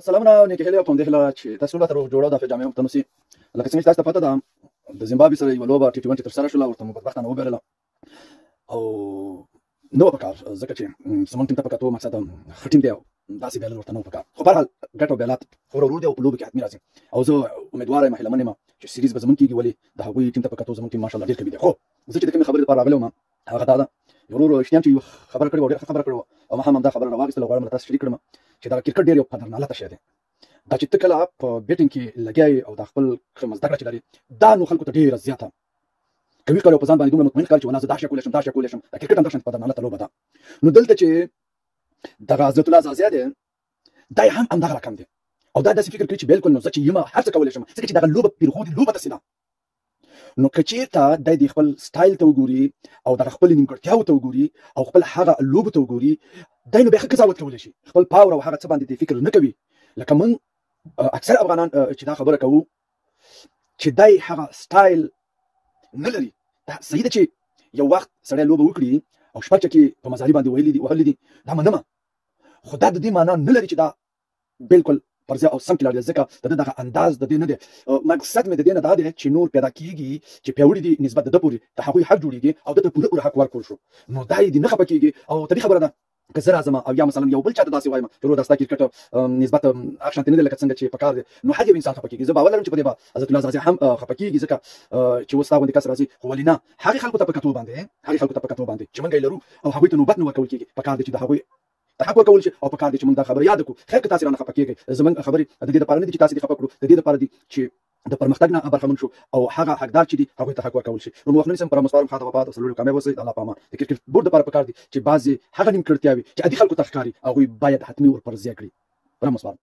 سلامونه نیکه هیله کوم د هیله چې تاسو له تر جوړو د جامع متنوسي لکه څنګه تاسو ته پته ده د زیمبابوې سره یو لوبه ټي 20 تر سره شوه ورته بدبختانه وبرله او نو پکار ځکه چې سمون ټیم ته پکاتو مقصد خټیم دی داسې بیل ورته نو پکار خو بهرحال ګټو بیلات خو ورو دی او په لوبه کې حتمی راځي او زه امیدوار یم هیله منم چې سیریز به زمون کېږي ولې د هغوی ټیم ته پکاتو زمون ټیم ماشاءالله ډېر قوي دی خو زه چې د کومې خبرې لپاره راغلی وم هغه دا ده ورور شنیام چې خبر کړی و ډېر خبره کړې او ما هم دا خبره راواخیستله غواړم له تاسو شریک کړم چې دا کرکټ ډېر یو قدرناکه شی دی دا چې ته کله په بیټینګ کې لګیایې او دا خپل کومه زده کړه چې لري دا نو خلکو ته ډېره زیاته کوي کار او په ځان باندې دومره مطمئن ښکاري چې والله زه دا شی کولی شم دا شی کولی شم دا کرکټ همدغه شانتې قدرناکه لوبه ده نو دلته چې دغه حضرت الله زازیه دی دا یې هم همدغه رقم دی او دا داسې فکر کوي چې بالکل نو زه چې یم هر څه کولی شم ځکه چې دغه لوبه پیرودې لوبه داسې ده نو که چېرته دی د خپل سټایل ته وګوري او دغه خپلې نیمګړتیاوو ته وګوري او خپل هغه لوبو ته وګوري دی نو بیا ښه قضاوت کولی شي خپل پاور او هغه څه باندې فکر نه کوي لکه موږ اکثر افغانان چې دا خبره کوو چې دی هغه سټایل نه لري دا صحیح ده چې یو وخت سړی لوبه وکړي او شپه چکې په مزاري باندې وهلي دي دا منمه خو دا د دې معنا نه لري چې دا بالکل پر ځای او سم کې لاړ ځکه د دغه انداز د دې نه دی مقصد مې د دې نه دا دی چې نور پیدا کېږي چې پیاوړي دي نسبت د ده پورې د هغوی حق جوړېږي او دته پوره حق ورکړل شو نو دا یې دې نه خفه کېږي او طبیعي خبره ده که زه راځم او یا مثلا یو بل چاته داسې وایم چې ورور دا ستا کرکټ نسبت هغه شانتې نه دی لکه څنګه چې پکار دی نو هر یو انسان خفه کېږي زه باور لرم چې په دې به حضرت الله زازي هم خفه کېږي ځکه چې اوس تا غوندې کس راځي خو ولې نه هغې خلکو ته په کتو باندې چې موږ یې لرو او هغوی ته نوبت نه ورکول کېږي پکار دی چې د هغوی ته حق ورکول شي او پکار دی چې موږ دا خبره یاد کړو خیر که تاسې رانه خفه کېږئ زموږ خبرې د دې دپاره نه دي چې تاسې دې خفه کړو د دې دپاره دي چې د پرمختګ نه برخمن شو او هغه حقدار چې دي هغوی ته حق ورکول شي نو وخت نه نیسم پر مسوارم خاطر وفات او سلوړي کامیاب اوسئ الله په امان د کرکټ بورډ دپاره پکار دي چې بعضې هغه نیمګړتیاوې چې عادي خلکو ته ښکاري هغوی باید حتمي ور پرځای کړي پر مسوارم